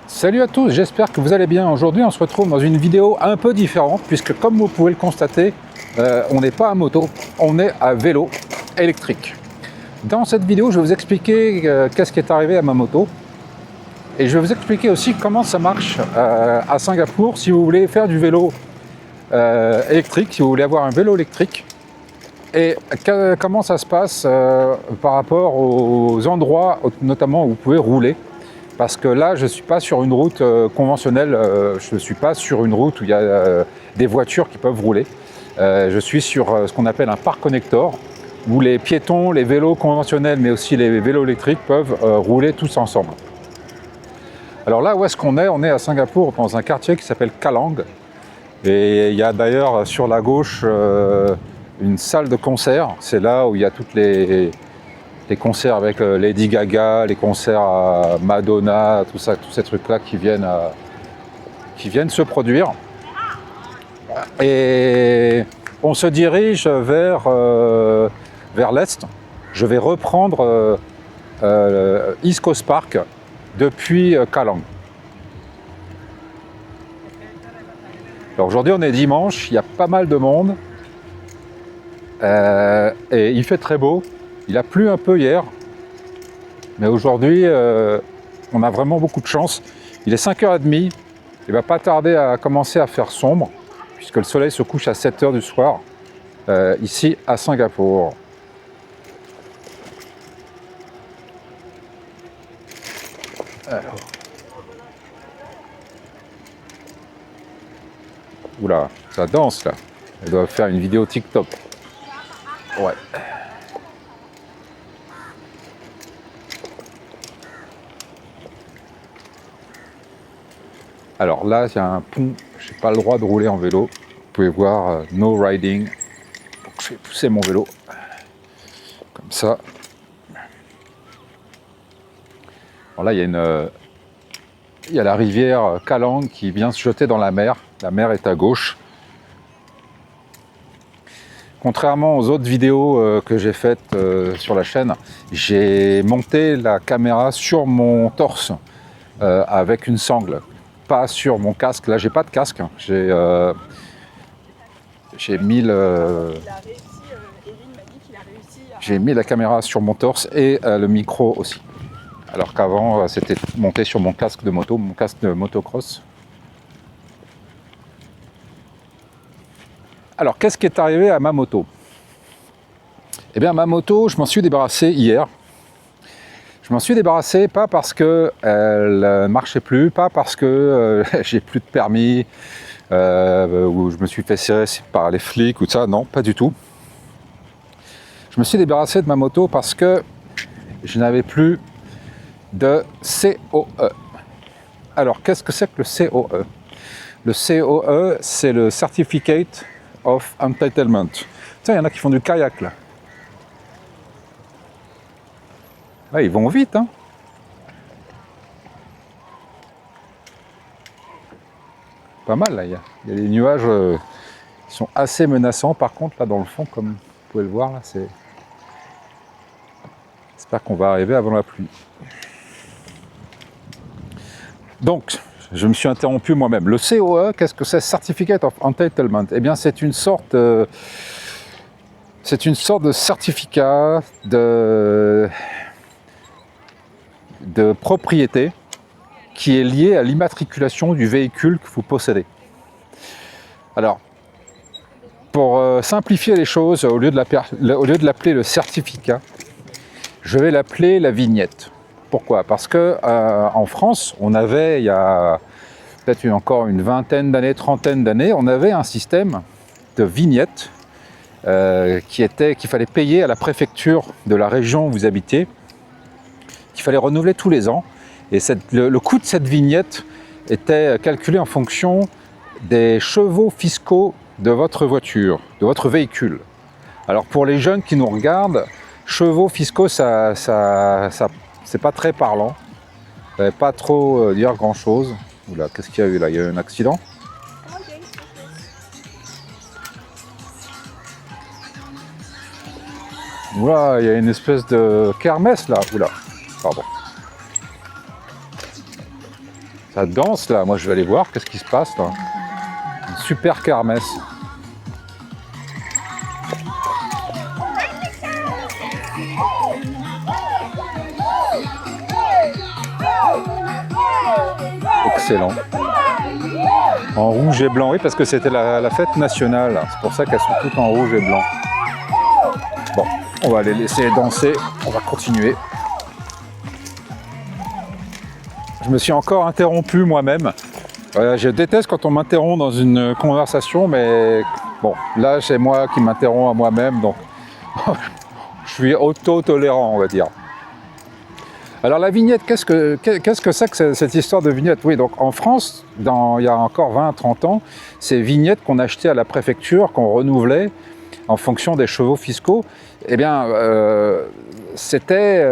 Salut à tous, j'espère que vous allez bien. Aujourd'hui, on se retrouve dans une vidéo un peu différente puisque, comme vous pouvez le constater, on n'est pas à moto, on est à vélo électrique. Dans cette vidéo, je vais vous expliquer qu'est-ce qui est arrivé à ma moto et je vais vous expliquer aussi comment ça marche à Singapour si vous voulez faire du vélo électrique, si vous voulez avoir un vélo électrique et comment ça se passe par rapport aux endroits notamment où vous pouvez rouler. Parce que là, je ne suis pas sur une route conventionnelle, je ne suis pas sur une route où il y a des voitures qui peuvent rouler. Je suis sur ce qu'on appelle un parc connector, où les piétons, les vélos conventionnels, mais aussi les vélos électriques peuvent rouler tous ensemble. Alors là, où est-ce qu'on est? On est à Singapour, dans un quartier qui s'appelle Kallang. Et il y a d'ailleurs sur la gauche une salle de concert. C'est là où il y a toutes les concerts avec Lady Gaga, les concerts à Madonna, tout ça, tous ces trucs-là qui viennent se produire. Et on se dirige vers l'est. Je vais reprendre East Coast Park depuis Kallang. Alors aujourd'hui, on est dimanche, il y a pas mal de monde. Et il fait très beau. Il a plu un peu hier, mais aujourd'hui, on a vraiment beaucoup de chance. Il est 5h30, il va pas tarder à commencer à faire sombre, puisque le soleil se couche à 7h du soir, ici à Singapour. Alors. Oula, ça danse là. Elle doit faire une vidéo TikTok. Ouais. Alors là, il y a un pont, je n'ai pas le droit de rouler en vélo. Vous pouvez voir no riding. Donc, je vais pousser mon vélo comme ça. Alors là, il y a la rivière Kallang qui vient se jeter dans la mer. La mer est à gauche. Contrairement aux autres vidéos que j'ai faites sur la chaîne, j'ai monté la caméra sur mon torse avec une sangle. Pas sur mon casque, là j'ai pas de casque, j'ai mis la caméra sur mon torse et le micro aussi. Alors qu'avant c'était monté sur mon casque de moto, mon casque de motocross. Alors qu'est-ce qui est arrivé à ma moto? Eh bien ma moto, je m'en suis débarrassé hier. Je m'en suis débarrassé pas parce qu'elle ne marchait plus, pas parce que j'ai plus de permis, ou je me suis fait serrer par les flics ou ça, non, pas du tout. Je me suis débarrassé de ma moto parce que je n'avais plus de COE. Alors, qu'est-ce que c'est que le COE? Le COE, c'est le Certificate of Entitlement. Tiens, il y en a qui font du kayak là. Là, ils vont vite, hein. Pas mal, là. Il y a des nuages qui sont assez menaçants. Par contre, là, dans le fond, comme vous pouvez le voir, là, c'est... J'espère qu'on va arriver avant la pluie. Donc, je me suis interrompu moi-même. Le COE, qu'est-ce que c'est? Certificate of Entitlement. Eh bien, c'est une sorte de certificat de propriété qui est lié à l'immatriculation du véhicule que vous possédez. Alors, pour simplifier les choses, au lieu de l'appeler le certificat, je vais l'appeler la vignette. Pourquoi? Parce que en France, on avait, il y a peut-être encore une vingtaine d'années, trentaine d'années, on avait un système de vignette qu'il fallait payer à la préfecture de la région où vous habitiez, qu'il fallait renouveler tous les ans. Et le coût de cette vignette était calculé en fonction des chevaux fiscaux de votre voiture, de votre véhicule. Alors pour les jeunes qui nous regardent, chevaux fiscaux, ça c'est pas très parlant. Ça ne va pas trop dire grand-chose. Oula, qu'est-ce qu'il y a eu là? Il y a eu un accident? Oula, il y a une espèce de kermesse là. Oula, pardon. Ça danse là, moi je vais aller voir qu'est-ce qui se passe là. Une super kermesse. Excellent. En rouge et blanc, oui, parce que c'était la fête nationale. C'est pour ça qu'elles sont toutes en rouge et blanc. Bon, on va les laisser danser. On va continuer. Je me suis encore interrompu moi-même. Je déteste quand on m'interrompt dans une conversation, mais bon, là c'est moi qui m'interromps à moi-même, donc je suis auto-tolérant, on va dire. Alors la vignette, qu'est-ce que c'est que cette histoire de vignette? Oui, donc en France, il y a encore 20-30 ans, ces vignettes qu'on achetait à la préfecture, qu'on renouvelait en fonction des chevaux fiscaux, eh bien, c'était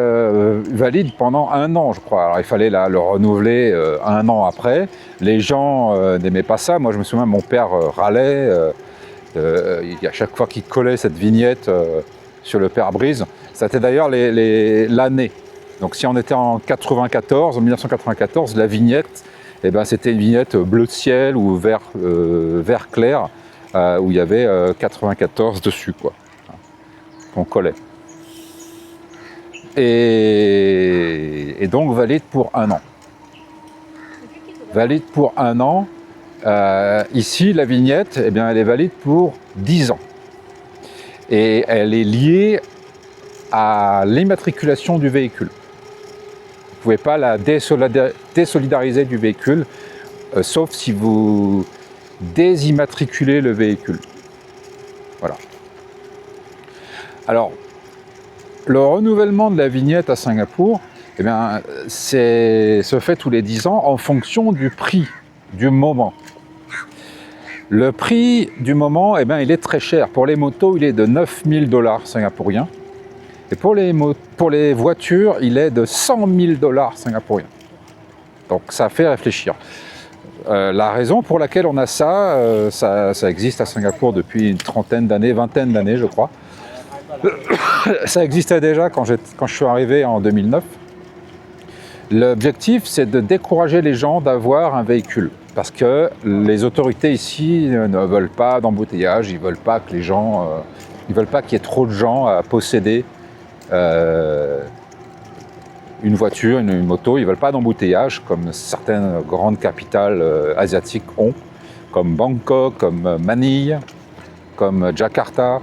valide pendant 1 an, je crois. Alors il fallait le renouveler 1 an après. Les gens n'aimaient pas ça. Moi, je me souviens, mon père râlait. À chaque fois qu'il collait cette vignette sur le pare-brise, c'était d'ailleurs l'année. Donc si on était en 1994, la vignette, eh ben, c'était une vignette bleu de ciel ou vert clair, où il y avait 94 dessus, quoi, qu'on collait. Et donc valide pour 1 an. Valide pour 1 an. Ici, la vignette, eh bien, elle est valide pour 10 ans. Et elle est liée à l'immatriculation du véhicule. Vous ne pouvez pas la désolidariser du véhicule, sauf si vous désimmatriculez le véhicule. Voilà. Alors, le renouvellement de la vignette à Singapour, eh bien, se fait tous les 10 ans en fonction du prix du moment. Le prix du moment, eh bien, il est très cher. Pour les motos, il est de 9 000 $ singapouriens. Et pour les voitures, il est de 100 000 $ singapouriens. Donc ça fait réfléchir. La raison pour laquelle on a ça, ça existe à Singapour depuis une trentaine d'années, vingtaine d'années, je crois. Ça existait déjà quand je suis arrivé en 2009. L'objectif, c'est de décourager les gens d'avoir un véhicule. Parce que les autorités ici ne veulent pas d'embouteillage, ils veulent pas que les gens, ils veulent pas qu'il y ait trop de gens à posséder une voiture, une moto. Ils veulent pas d'embouteillage comme certaines grandes capitales asiatiques ont, comme Bangkok, comme Manille, comme Jakarta.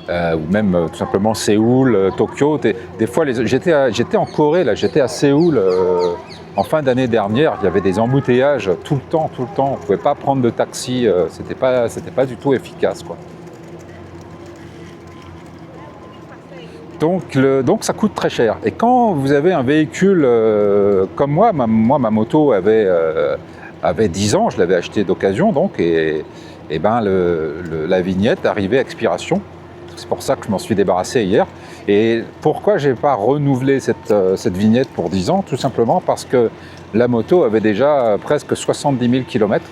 Ou même tout simplement Séoul, Tokyo. Des fois, j'étais en Corée, là, j'étais à Séoul en fin d'année dernière. Il y avait des embouteillages tout le temps. On ne pouvait pas prendre de taxi, c'était pas du tout efficace, quoi. Donc ça coûte très cher. Et quand vous avez un véhicule comme moi, ma moto avait 10 ans, je l'avais acheté d'occasion, donc, et ben la vignette arrivait à expiration. C'est pour ça que je m'en suis débarrassé hier. Et pourquoi je n'ai pas renouvelé cette vignette pour 10 ans? Tout simplement parce que la moto avait déjà presque 70 000 km.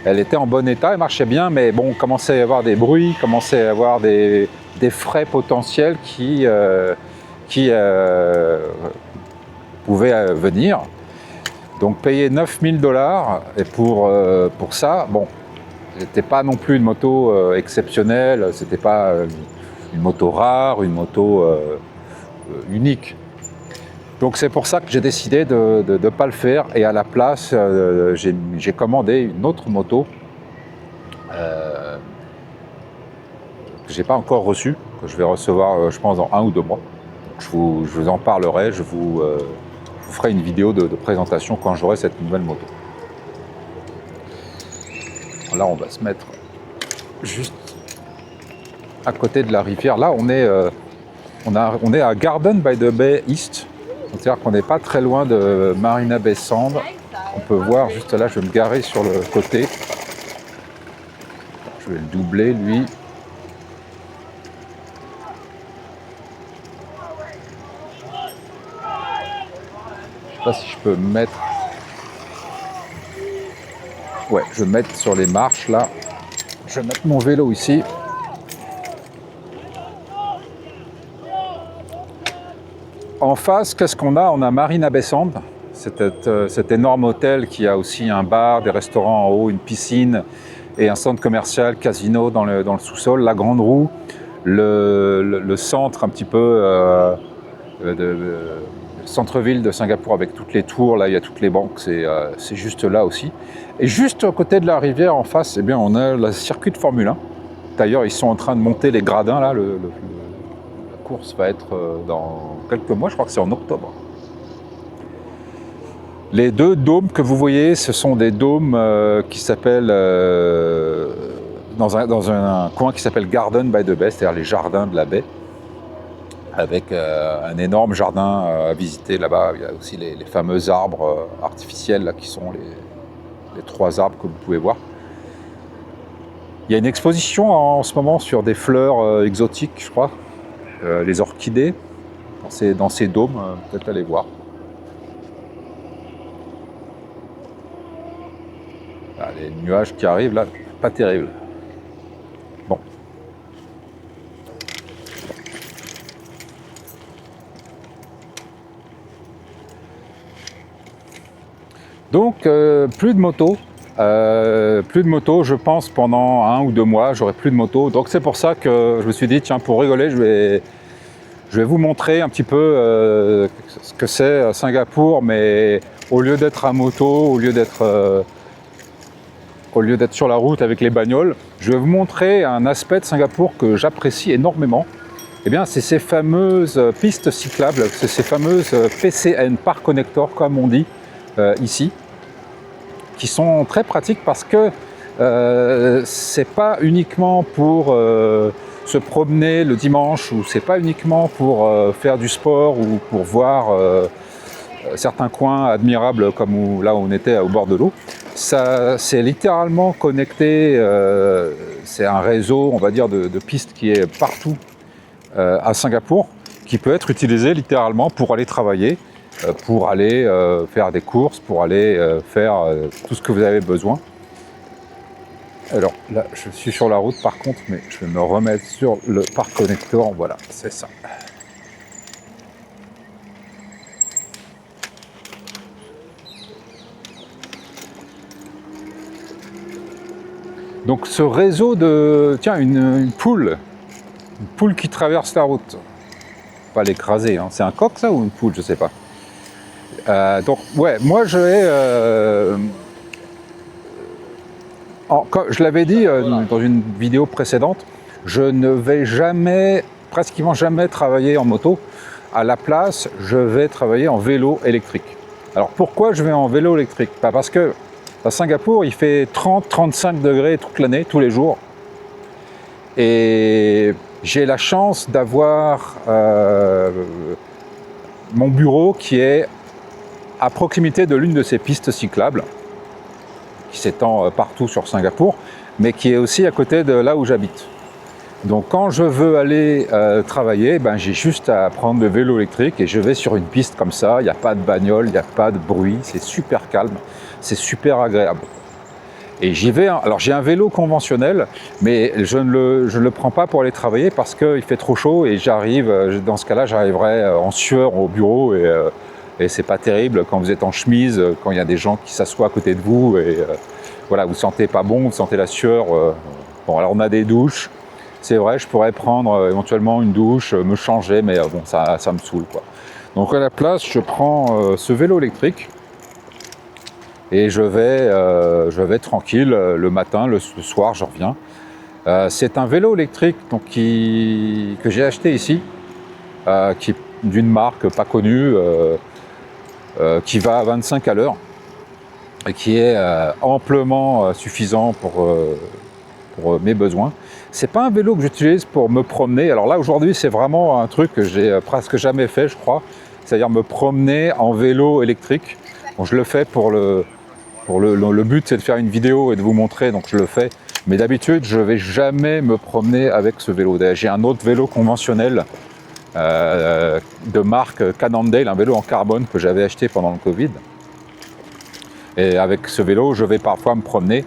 Elle était en bon état, elle marchait bien, mais bon, commençait à y avoir des bruits, commençait à y avoir des frais potentiels qui pouvaient venir. Donc payer 9 000 $ et pour ça, bon, c'était pas non plus une moto exceptionnelle, c'était pas une moto rare, une moto unique. Donc c'est pour ça que j'ai décidé de ne pas le faire, et à la place, j'ai commandé une autre moto que je n'ai pas encore reçue, que je vais recevoir je pense dans 1 ou 2 mois. Je vous en parlerai, je vous ferai une vidéo de présentation quand j'aurai cette nouvelle moto. Là on va se mettre juste à côté de la rivière. Là on est à Garden by the Bay East. C'est-à-dire qu'on n'est pas très loin de Marina Bay Sands. On peut voir juste là, je vais me garer sur le côté. Je vais le doubler, lui. Je ne sais pas si je peux me mettre... Ouais, je vais me mettre sur les marches là. Je vais mettre mon vélo ici. En face, qu'est-ce qu'on a? On a Marina Bay Sands. cet énorme hôtel qui a aussi un bar, des restaurants en haut, une piscine et un centre commercial, casino dans le sous-sol, la Grande Roue, le centre un petit peu centre-ville de Singapour avec toutes les tours, là il y a toutes les banques, c'est juste là aussi. Et juste à côté de la rivière en face, eh bien, on a le circuit de Formule 1. D'ailleurs, ils sont en train de monter les gradins là, la course va être dans quelques mois, je crois que c'est en octobre. Les deux dômes que vous voyez, ce sont des dômes qui s'appellent, dans un coin qui s'appelle Garden by the Bay, c'est-à-dire les jardins de la baie, avec un énorme jardin à visiter là-bas. Il y a aussi les fameux arbres artificiels là, qui sont les 3 arbres que vous pouvez voir. Il y a une exposition en ce moment sur des fleurs exotiques, je crois, les orchidées, dans ces dômes, peut-être aller voir. Là, les nuages qui arrivent là, pas terrible. Bon. Donc plus de moto. Je pense pendant 1 ou 2 mois, j'aurai plus de moto. Donc c'est pour ça que je me suis dit, tiens, pour rigoler, je vais vous montrer un petit peu ce que c'est Singapour, mais au lieu d'être à moto, au lieu d'être sur la route avec les bagnoles, je vais vous montrer un aspect de Singapour que j'apprécie énormément. Eh bien, c'est ces fameuses pistes cyclables, c'est ces fameuses PCN, Park Connector, comme on dit ici, qui sont très pratiques parce que c'est pas uniquement pour se promener le dimanche, ou c'est pas uniquement pour faire du sport ou pour voir certains coins admirables comme là où on était au bord de l'eau. Ça, c'est littéralement connecté, c'est un réseau, on va dire, de pistes qui est partout à Singapour, qui peut être utilisé littéralement pour aller travailler, pour aller faire des courses, pour aller faire tout ce que vous avez besoin. Alors là, je suis sur la route par contre, mais je vais me remettre sur le Park Connector, voilà, c'est ça. Donc ce réseau de... Tiens, une poule qui traverse la route. Pas l'écraser, hein. C'est un coq ça ou une poule, je sais pas. Donc ouais, moi je vais... Comme je l'avais dit dans une vidéo précédente, je ne vais pratiquement jamais travailler en moto. À la place, je vais travailler en vélo électrique. Alors pourquoi je vais en vélo électrique? Parce que à Singapour, il fait 30-35 degrés toute l'année, tous les jours. Et j'ai la chance d'avoir mon bureau qui est à proximité de l'une de ces pistes cyclables, qui s'étend partout sur Singapour, mais qui est aussi à côté de là où j'habite. Donc quand je veux aller travailler, j'ai juste à prendre le vélo électrique et je vais sur une piste comme ça, il n'y a pas de bagnole, il n'y a pas de bruit, c'est super calme, c'est super agréable. Et j'y vais, alors j'ai un vélo conventionnel, mais je ne le prends pas pour aller travailler parce qu'il fait trop chaud et dans ce cas-là, j'arriverai en sueur au bureau et c'est pas terrible quand vous êtes en chemise, quand il y a des gens qui s'assoient à côté de vous et voilà, vous sentez pas bon, vous sentez la sueur. Bon, alors on a des douches, c'est vrai, je pourrais prendre éventuellement une douche, me changer, mais bon, ça me saoule, quoi. Donc à la place, je prends ce vélo électrique et je vais tranquille le matin, le soir, je reviens. C'est un vélo électrique donc, que j'ai acheté ici, qui est d'une marque pas connue, qui va à 25 à l'heure et qui est amplement suffisant pour mes besoins. C'est pas un vélo que j'utilise pour me promener. Alors là aujourd'hui c'est vraiment un truc que j'ai presque jamais fait, je crois, c'est-à-dire me promener en vélo électrique. Bon, je le fais pour le but c'est de faire une vidéo et de vous montrer, donc je le fais. Mais d'habitude je vais jamais me promener avec ce vélo. J'ai un autre vélo conventionnel de marque Cannondale, un vélo en carbone que j'avais acheté pendant le Covid. Et avec ce vélo, je vais parfois me promener,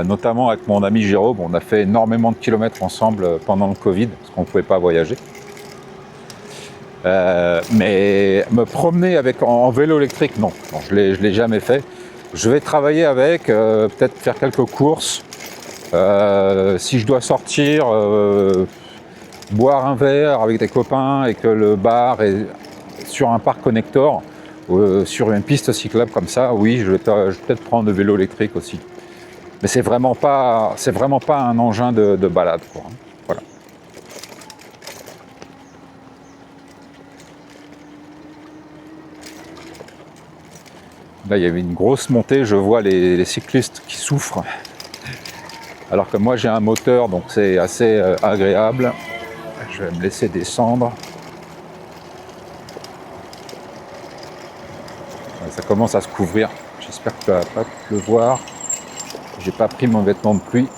notamment avec mon ami Jérôme. On a fait énormément de kilomètres ensemble pendant le Covid, parce qu'on ne pouvait pas voyager. Mais me promener en vélo électrique, non, je l'ai jamais fait. Je vais travailler avec, peut-être faire quelques courses. Si je dois sortir, boire un verre avec des copains et que le bar est sur un parc connector, sur une piste cyclable comme ça, oui, je vais peut-être prendre le vélo électrique aussi. Mais c'est vraiment pas un engin de balade, quoi. Voilà. Là, il y avait une grosse montée, je vois les cyclistes qui souffrent. Alors que moi, j'ai un moteur, donc c'est assez agréable. Je vais me laisser descendre. Ça commence à se couvrir. J'espère que ça va pas pleuvoir. J'ai pas pris mon vêtement de pluie.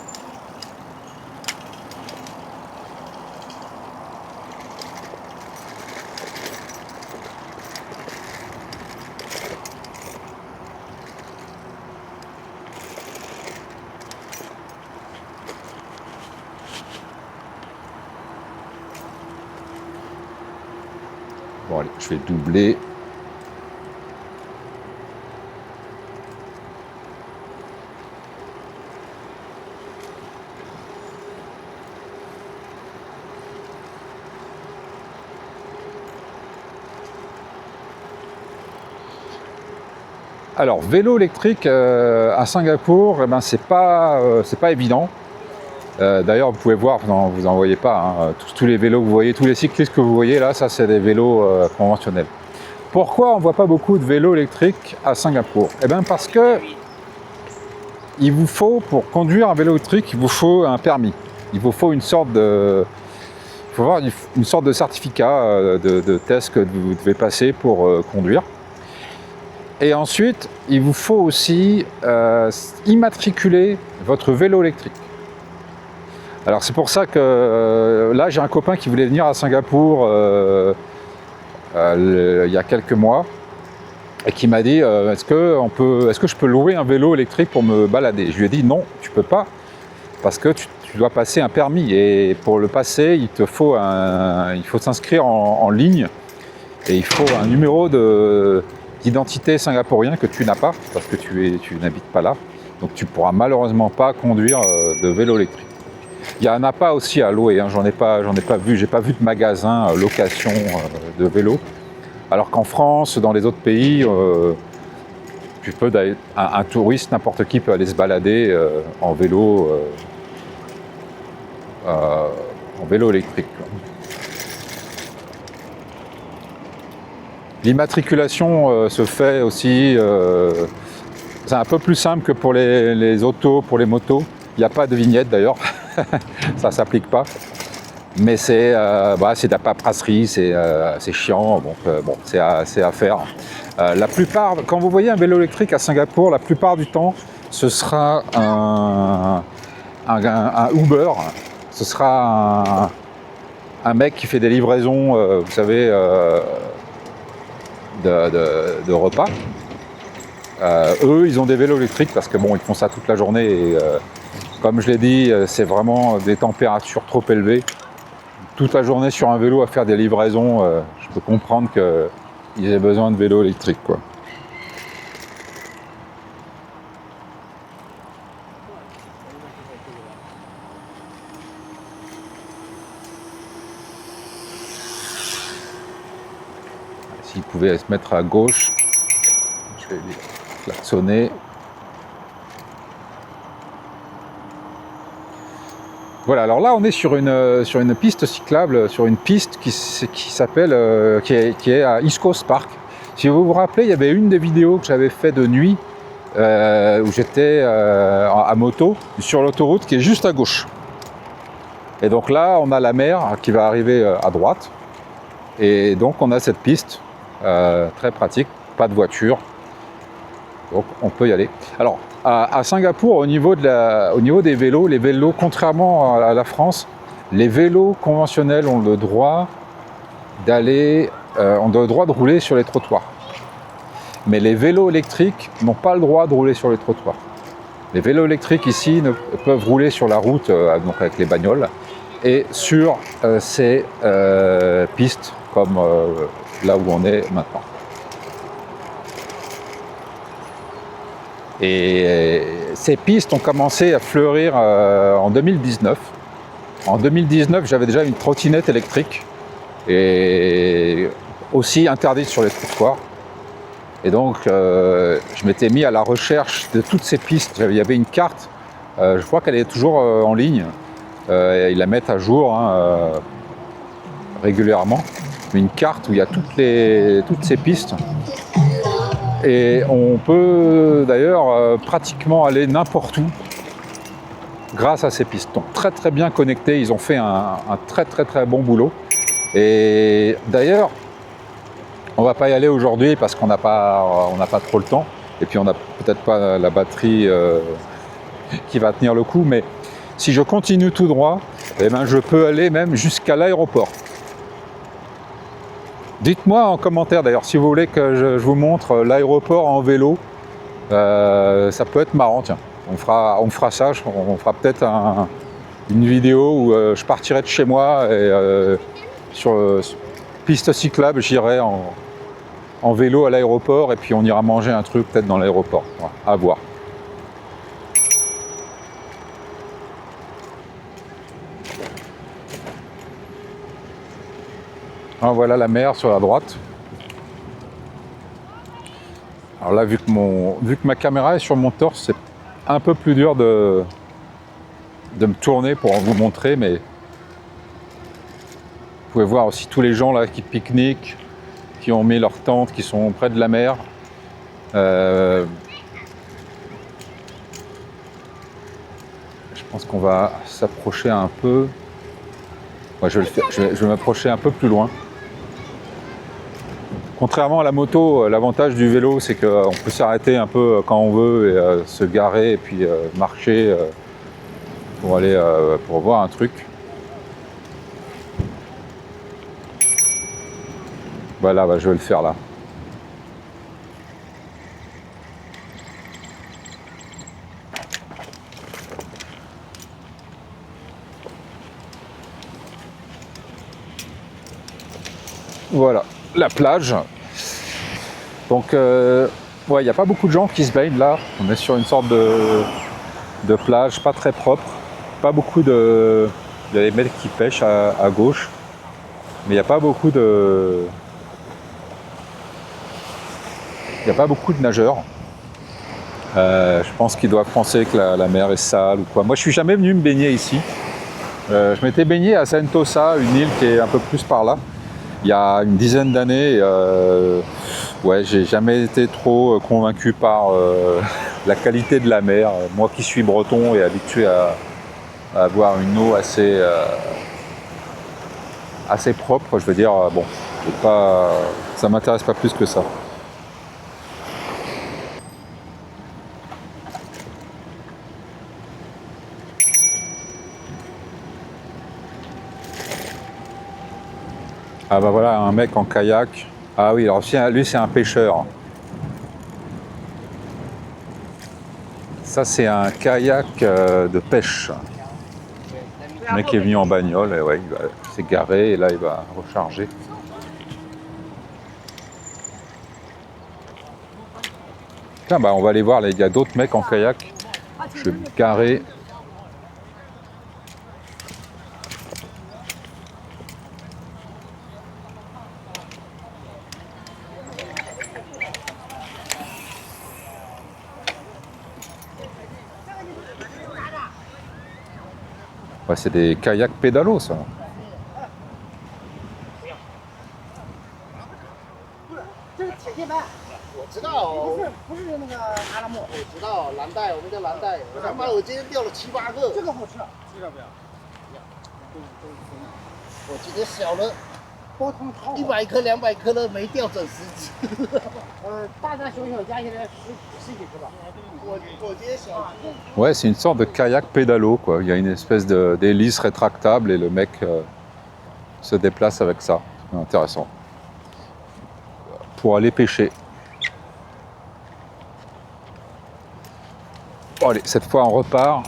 Bon allez, je vais doubler. Alors vélo électrique à Singapour, eh ben, c'est pas évident. D'ailleurs, vous pouvez voir, vous n'en voyez pas, hein, tous les vélos que vous voyez, tous les cyclistes que vous voyez là, ça c'est des vélos conventionnels. Pourquoi on ne voit pas beaucoup de vélos électriques à Singapour? Eh bien parce que il vous faut, pour conduire un vélo électrique, il vous faut un permis. Il vous faut une sorte de certificat de test que vous devez passer pour conduire. Et ensuite, il vous faut aussi immatriculer votre vélo électrique. Alors c'est pour ça que là j'ai un copain qui voulait venir à Singapour il y a quelques mois et qui m'a dit est-ce que je peux louer un vélo électrique pour me balader? Je lui ai dit non, tu peux pas, parce que tu dois passer un permis, et pour le passer il faut s'inscrire en ligne, et il faut un numéro d'identité singapourien que tu n'as pas parce que tu n'habites pas là, donc tu pourras malheureusement pas conduire de vélo électrique. Il n'y en a pas aussi à louer, hein. J'en ai pas vu, j'ai pas vu de magasin location de vélo. Alors qu'en France, dans les autres pays, tu peux un touriste, n'importe qui peut aller se balader en vélo électrique. L'immatriculation se fait aussi, c'est un peu plus simple que pour les autos, pour les motos. Il n'y a pas de vignette d'ailleurs. Ça ne s'applique pas, mais c'est de la paperasserie, c'est chiant, donc c'est à faire. La plupart, quand vous voyez un vélo électrique à Singapour, la plupart du temps, ce sera un Uber, ce sera un mec qui fait des livraisons, vous savez, de repas. Eux, ils ont des vélos électriques parce que bon, ils font ça toute la journée et comme je l'ai dit, c'est vraiment des températures trop élevées. Toute la journée sur un vélo à faire des livraisons, je peux comprendre qu'ils aient besoin de vélos électriques, quoi. S'ils pouvaient se mettre à gauche, je vais les klaxonner. Voilà, alors là on est sur une piste cyclable, sur une piste qui s'appelle, qui est à East Coast Park. Si vous vous rappelez, il y avait une des vidéos que j'avais fait de nuit où j'étais à moto sur l'autoroute qui est juste à gauche. Et donc là on a la mer qui va arriver à droite. Et donc on a cette piste très pratique, pas de voiture. Donc on peut y aller. Alors à Singapour, au niveau des vélos, les vélos, contrairement à la France, les vélos conventionnels ont le droit de rouler sur les trottoirs. Mais les vélos électriques n'ont pas le droit de rouler sur les trottoirs. Les vélos électriques ici peuvent rouler sur la route, donc avec les bagnoles, et sur ces pistes comme là où on est maintenant. Et ces pistes ont commencé à fleurir en 2019. En 2019, j'avais déjà une trottinette électrique et aussi interdite sur les trottoirs. Et donc, je m'étais mis à la recherche de toutes ces pistes. Il y avait une carte, je crois qu'elle est toujours en ligne. Ils la mettent à jour régulièrement. Une carte où il y a toutes ces pistes. Et on peut d'ailleurs pratiquement aller n'importe où grâce à ces pistes. Donc très très bien connectés, ils ont fait un très très très bon boulot. Et d'ailleurs, on va pas y aller aujourd'hui parce qu'on n'a pas trop le temps. Et puis on n'a peut-être pas la batterie qui va tenir le coup. Mais si je continue tout droit, eh ben, je peux aller même jusqu'à l'aéroport. Dites-moi en commentaire d'ailleurs si vous voulez que je vous montre l'aéroport en vélo. Ça peut être marrant, tiens. On fera ça, on fera peut-être une vidéo où je partirai de chez moi et sur piste cyclable, j'irai en vélo à l'aéroport et puis on ira manger un truc peut-être dans l'aéroport. Voilà, à voir. Alors voilà la mer sur la droite. Alors là, vu que ma caméra est sur mon torse, c'est un peu plus dur de me tourner pour vous montrer, mais vous pouvez voir aussi tous les gens là qui pique-niquent, qui ont mis leur tente, qui sont près de la mer. Je pense qu'on va s'approcher un peu. Ouais, je vais m'approcher un peu plus loin. Contrairement à la moto, l'avantage du vélo, c'est qu'on peut s'arrêter un peu quand on veut et se garer et puis marcher pour aller pour voir un truc. Voilà, je vais le faire là. Voilà, la plage. Donc, ouais, il n'y a pas beaucoup de gens qui se baignent là. On est sur une sorte de plage pas très propre. Pas beaucoup de... Il y a des mecs qui pêchent à gauche. Mais il n'y a pas beaucoup de... Il n'y a pas beaucoup de nageurs. Je pense qu'ils doivent penser que la mer est sale ou quoi. Moi, je suis jamais venu me baigner ici. Je m'étais baigné à Sentosa, une île qui est un peu plus par là. Il y a une dizaine d'années, ouais, j'ai jamais été trop convaincu par la qualité de la mer. Moi qui suis breton et habitué à avoir une eau assez propre, je veux dire, bon, ça m'intéresse pas plus que ça. Ah bah voilà, un mec en kayak. Ah oui, alors lui c'est un pêcheur. Ça c'est un kayak de pêche. Le mec est venu en bagnole et ouais, il s'est garé et là il va recharger. Tiens, bah on va aller voir, il y a d'autres mecs en kayak. Je vais me garer. Ouais, c'est des kayaks pédalos, ça. 这是铁线板，我知道，不是那个阿拉木，我知道蓝带，我们叫蓝带。他妈，我今天钓了7、8个。这个好吃，这个不要。我今天小的，煲汤超100颗、200颗的没钓整10只。大大小小加起来十几只吧。我今天小。Ouais, c'est une sorte de kayak pédalo, quoi. Il y a une espèce d'hélice rétractable et le mec se déplace avec ça. C'est intéressant. Pour aller pêcher. Bon, allez, cette fois on repart.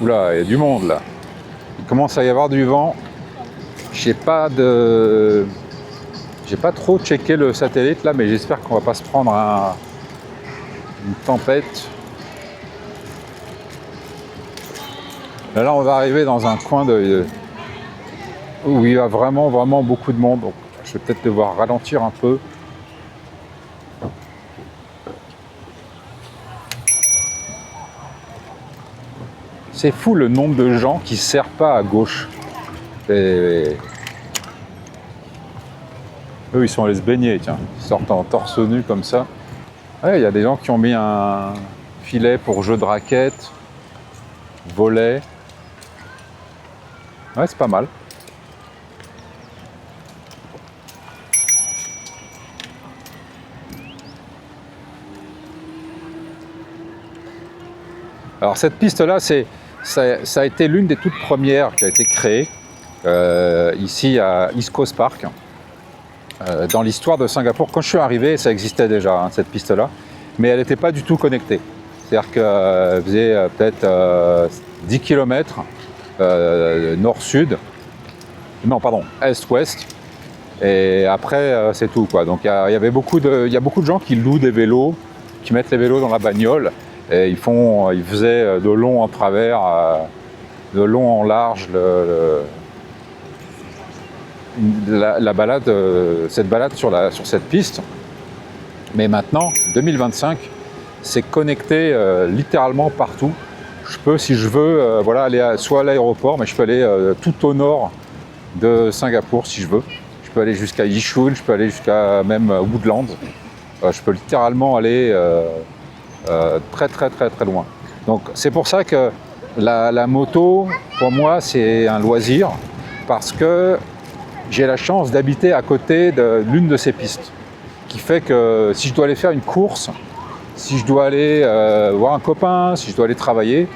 Oula, il y a du monde là. Il commence à y avoir du vent. J'ai pas trop checké le satellite là, mais j'espère qu'on va pas se prendre une tempête. Là, on va arriver dans un coin où il y a vraiment beaucoup de monde. Donc, je vais peut-être devoir ralentir un peu. C'est fou le nombre de gens qui ne serrent pas à gauche. Et eux, ils sont allés se baigner, tiens. Ils sortent en torse nu comme ça. Ouais, il y a des gens qui ont mis un filet pour jeu de raquettes, volley. Ouais, c'est pas mal. Alors cette piste-là, ça a été l'une des toutes premières qui a été créée ici à East Coast Park. Dans l'histoire de Singapour, quand je suis arrivé, ça existait déjà, hein, cette piste-là, mais elle n'était pas du tout connectée. C'est-à-dire qu'elle faisait peut-être 10 km nord-sud, non pardon, est-ouest, et après c'est tout, quoi. Donc il y a beaucoup de gens qui louent des vélos, qui mettent les vélos dans la bagnole, et ils faisaient de long en travers, de long en large, la balade, cette balade sur cette piste. Mais maintenant, 2025, c'est connecté littéralement partout. Je peux, si je veux, aller soit à l'aéroport, mais je peux aller tout au nord de Singapour si je veux. Je peux aller jusqu'à Yishun, je peux aller jusqu'à même Woodlands. Je peux littéralement aller très loin. Donc c'est pour ça que la moto, pour moi, c'est un loisir, parce que j'ai la chance d'habiter à côté de l'une de ces pistes, qui fait que si je dois aller faire une course, si je dois aller voir un copain, si je dois aller travailler,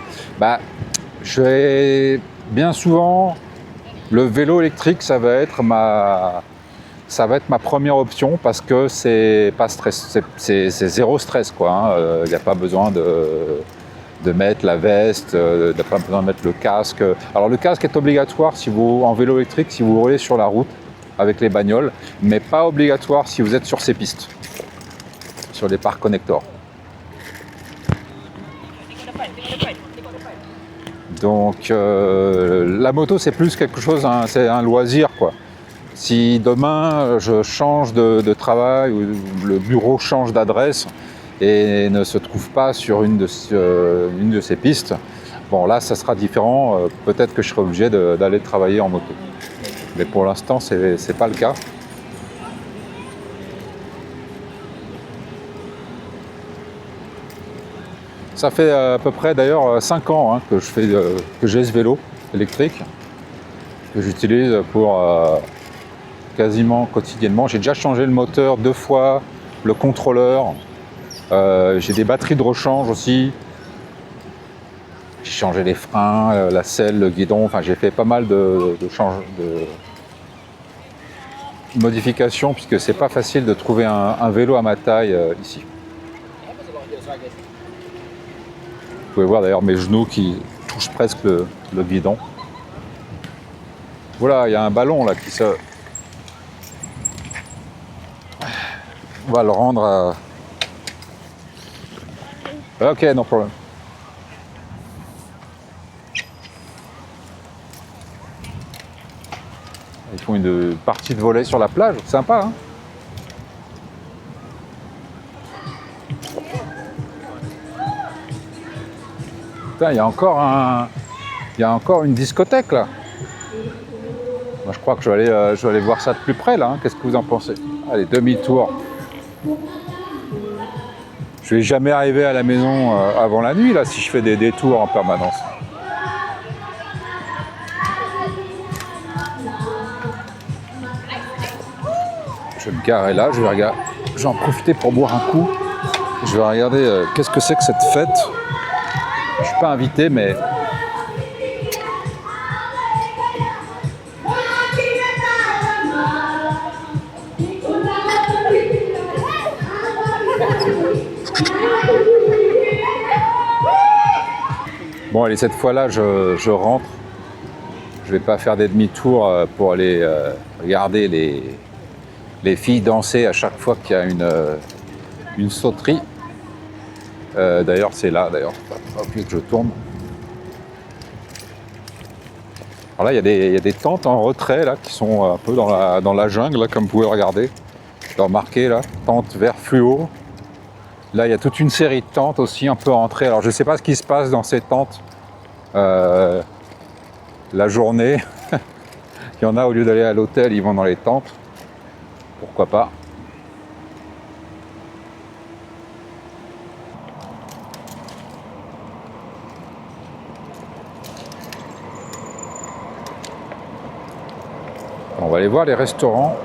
je vais bien souvent, le vélo électrique, ça va être ma première option, parce que c'est pas stress, c'est zéro stress, quoi. Il n'y a pas besoin de mettre la veste, il n'y a pas besoin de mettre le casque. Alors le casque est obligatoire en vélo électrique si vous roulez sur la route avec les bagnoles, mais pas obligatoire si vous êtes sur ces pistes, sur les parcs connectors. Donc la moto, c'est plus quelque chose, hein, c'est un loisir, quoi. Si demain je change de travail, ou le bureau change d'adresse et ne se trouve pas sur une de ces pistes, bon là ça sera différent, peut-être que je serai obligé d'aller travailler en moto. Mais pour l'instant c'est pas le cas. Ça fait à peu près d'ailleurs 5 ans, hein, que j'ai ce vélo électrique, que j'utilise pour quasiment quotidiennement. J'ai déjà changé le moteur 2 fois, le contrôleur, j'ai des batteries de rechange aussi. J'ai changé les freins, la selle, le guidon, enfin j'ai fait pas mal de modifications, puisque c'est pas facile de trouver un vélo à ma taille ici. Vous pouvez voir d'ailleurs mes genoux qui touchent presque le guidon. Voilà, il y a un ballon là qui se... On va le rendre à... Ok, no problem. Ils font une partie de volley sur la plage, sympa, hein. Putain, il y a encore une discothèque là. Moi, je crois que je vais aller voir ça de plus près là, hein. Qu'est-ce que vous en pensez? Allez, demi-tour. Je vais jamais arriver à la maison avant la nuit là, si je fais des détours en permanence. Je vais me garer là, je vais en profiter pour boire un coup. Je vais regarder qu'est-ce que c'est que cette fête. Je suis pas invité, mais Bon, allez, cette fois-là, je rentre. Je vais pas faire des demi-tours pour aller regarder les filles danser à chaque fois qu'il y a une sauterie. D'ailleurs, c'est là, d'ailleurs, pas plus que je tourne. Alors là, il y a des tentes en retrait là, qui sont un peu dans la jungle, là, comme vous pouvez regarder. Remarquez là, tente vert fluo. Là, il y a toute une série de tentes aussi un peu en entrée. Alors, je ne sais pas ce qui se passe dans ces tentes la journée. Il y en a, au lieu d'aller à l'hôtel, ils vont dans les tentes. Pourquoi pas. On va aller voir les restaurants.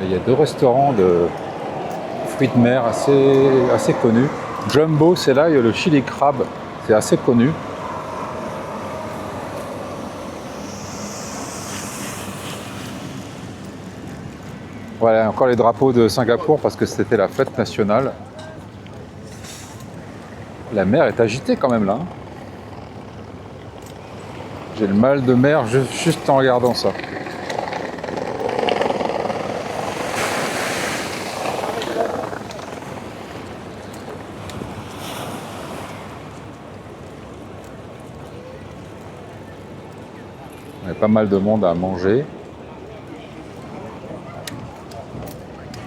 Il y a 2 restaurants de fruits de mer assez connus. Jumbo, c'est là, il y a le chili crab, c'est assez connu. Voilà, encore les drapeaux de Singapour parce que c'était la fête nationale. La mer est agitée quand même là. J'ai le mal de mer juste en regardant ça. Il y a pas mal de monde à manger.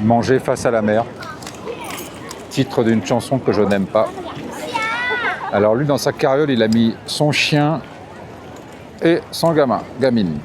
Manger face à la mer. Titre d'une chanson que je n'aime pas. Alors lui, dans sa carriole, il a mis son chien et son gamine.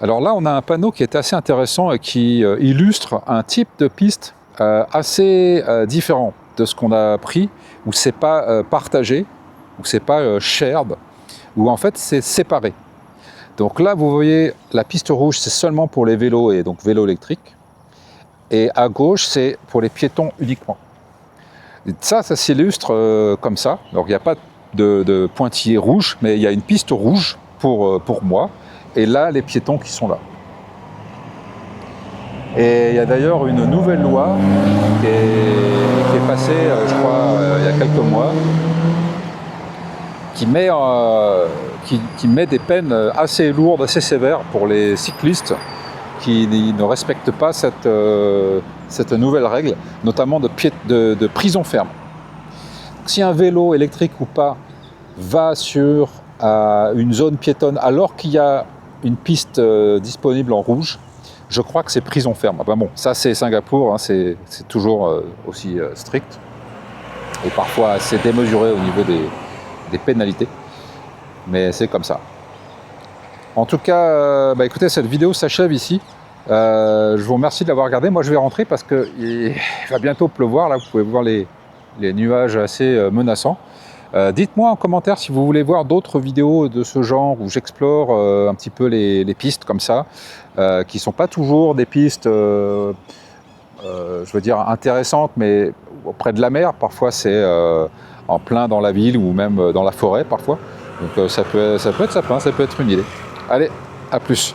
Alors là, on a un panneau qui est assez intéressant et qui illustre un type de piste assez différent de ce qu'on a pris, où c'est pas partagé, où c'est pas shared, où en fait c'est séparé. Donc là, vous voyez, la piste rouge, c'est seulement pour les vélos et donc vélos électriques. Et à gauche, c'est pour les piétons uniquement. Et ça s'illustre comme ça. Donc il n'y a pas de pointillé rouge, mais il y a une piste rouge pour moi. Et là, les piétons qui sont là. Et il y a d'ailleurs une nouvelle loi qui est passée, je crois, il y a quelques mois, qui met des peines assez lourdes, assez sévères pour les cyclistes qui ne respectent pas cette nouvelle règle, notamment de prison ferme. Si un vélo électrique ou pas va sur une zone piétonne alors qu'il y a une piste disponible en rouge, je crois que c'est prison ferme. Enfin bon, ça c'est Singapour, hein, c'est toujours aussi strict et parfois assez démesuré au niveau des pénalités, mais c'est comme ça. En tout cas, écoutez, cette vidéo s'achève ici. Je vous remercie de l'avoir regardé. Moi je vais rentrer parce qu'il va bientôt pleuvoir, là vous pouvez voir les nuages assez menaçants. Dites-moi en commentaire si vous voulez voir d'autres vidéos de ce genre où j'explore un petit peu les pistes comme ça, qui ne sont pas toujours des pistes, je veux dire, intéressantes, mais auprès de la mer. Parfois c'est en plein dans la ville ou même dans la forêt parfois. Donc ça peut être sympa, ça peut être une idée. Allez, à plus.